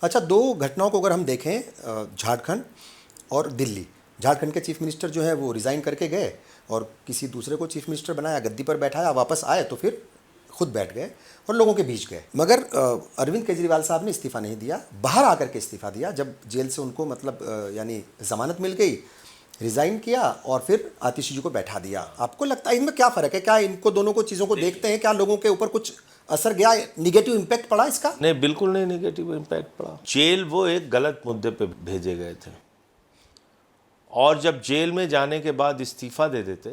अच्छा, दो घटनाओं को अगर हम देखें, झारखंड और दिल्ली। झारखंड के चीफ मिनिस्टर जो है वो रिज़ाइन करके गए और किसी दूसरे को चीफ मिनिस्टर बनाया, गद्दी पर बैठाया, वापस आए तो फिर खुद बैठ गए और लोगों के बीच गए। मगर अरविंद केजरीवाल साहब ने इस्तीफ़ा नहीं दिया, बाहर आकर के इस्तीफ़ा दिया जब जेल से उनको यानी ज़मानत मिल गई, रिज़ाइन किया और फिर आतिशी जी को बैठा दिया। आपको लगता है इनमें क्या फ़र्क है? क्या इनको दोनों को चीज़ों को देखते हैं, क्या लोगों के ऊपर कुछ असर गया, निगेटिव इम्पैक्ट पड़ा इसका? नहीं, बिल्कुल नहीं निगेटिव इम्पैक्ट पड़ा। जेल वो एक गलत मुद्दे पे भेजे गए थे और जब जेल में जाने के बाद इस्तीफा दे देते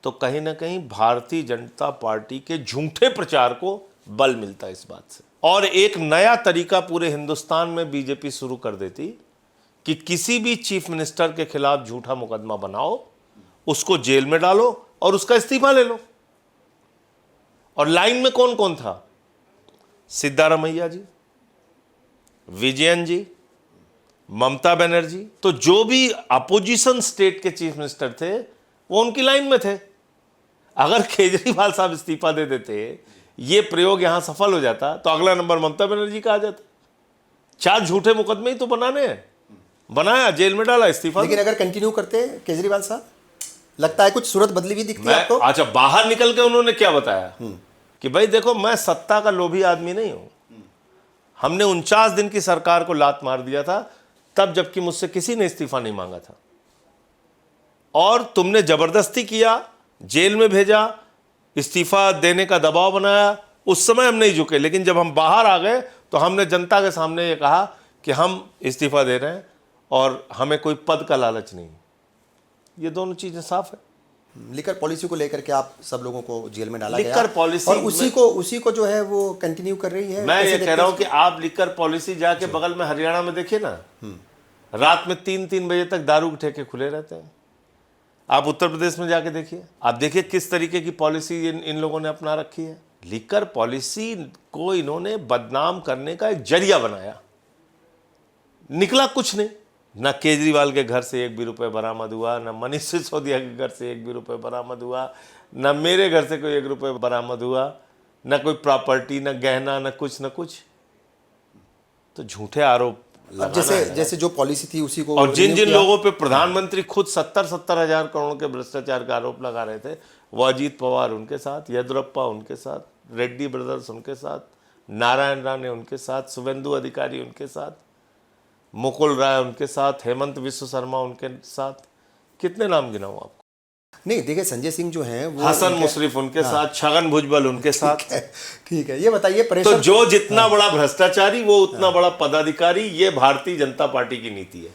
तो कहीं ना कहीं भारतीय जनता पार्टी के झूठे प्रचार को बल मिलता इस बात से, और एक नया तरीका पूरे हिंदुस्तान में बीजेपी शुरू कर देती कि किसी भी चीफ मिनिस्टर के खिलाफ झूठा मुकदमा बनाओ, उसको जेल में डालो और उसका इस्तीफा ले लो। और लाइन में कौन कौन था? सिद्धारमैया जी, विजयन जी, ममता बनर्जी। तो जो भी अपोजिशन स्टेट के चीफ मिनिस्टर थे वो उनकी लाइन में थे। अगर केजरीवाल साहब इस्तीफा दे देते, ये प्रयोग यहां सफल हो जाता तो अगला नंबर ममता बनर्जी का आ जाता। 4 झूठे मुकदमे ही तो बनाने हैं, बनाया, जेल में डाला, इस्तीफा। लेकिन अगर कंटिन्यू करते केजरीवाल साहब, लगता है कुछ सूरत बदली हुई दिखती है आपको? अच्छा, बाहर निकल के उन्होंने क्या बताया कि भाई देखो, मैं सत्ता का लोभी आदमी नहीं हूं। हमने 49 दिन की सरकार को लात मार दिया था तब, जबकि मुझसे किसी ने इस्तीफा नहीं मांगा था, और तुमने जबरदस्ती किया, जेल में भेजा, इस्तीफा देने का दबाव बनाया। उस समय हम नहीं झुके, लेकिन जब हम बाहर आ गए तो हमने जनता के सामने ये कहा कि हम इस्तीफा दे रहे हैं और हमें कोई पद का लालच नहीं। ये दोनों चीजें साफ है। लिकर पॉलिसी को लेकर के आप सब लोगों को जेल में डाला गया, लिकर पॉलिसी, और उसी को जो है वो कंटिन्यू कर रही है। मैं ये कह रहा हूं कि आप लिकर पॉलिसी जाके बगल में हरियाणा में देखिए ना, रात में 3-3 बजे तक दारू के ठेके खुले रहते हैं। आप उत्तर प्रदेश में जाके देखिए, आप देखिए किस तरीके की पॉलिसी इन लोगों ने अपना रखी है। लिकर पॉलिसी को इन्होंने बदनाम करने का एक जरिया बनाया। निकला कुछ नहीं, ना केजरीवाल के घर से 1 भी रुपये बरामद हुआ, ना मनीष सिसोदिया के घर से 1 भी रुपये बरामद हुआ, ना मेरे घर से कोई 1 रुपये बरामद हुआ, ना कोई प्रॉपर्टी, ना गहना, ना कुछ। तो झूठे आरोप जैसे जो पॉलिसी थी उसी को, और जिन लोगों पे प्रधानमंत्री खुद 70 हजार करोड़ के भ्रष्टाचार का आरोप लगा रहे थे, वो अजीत पवार उनके साथ, येदुरप्पा उनके साथ, रेड्डी ब्रदर्स उनके साथ, नारायण राणे उनके साथ, शुभेंदु अधिकारी उनके साथ, मुकुल राय उनके साथ, हेमंत विश्व शर्मा उनके साथ। कितने नाम गिनाऊं आपको? नहीं, देखिए संजय सिंह जो हैं वो, हसन मुशर्रफ उनके साथ, छगन भुजबल उनके साथ। ठीक है, ये बताइए तो जो जितना बड़ा भ्रष्टाचारी वो उतना बड़ा पदाधिकारी, ये भारतीय जनता पार्टी की नीति है।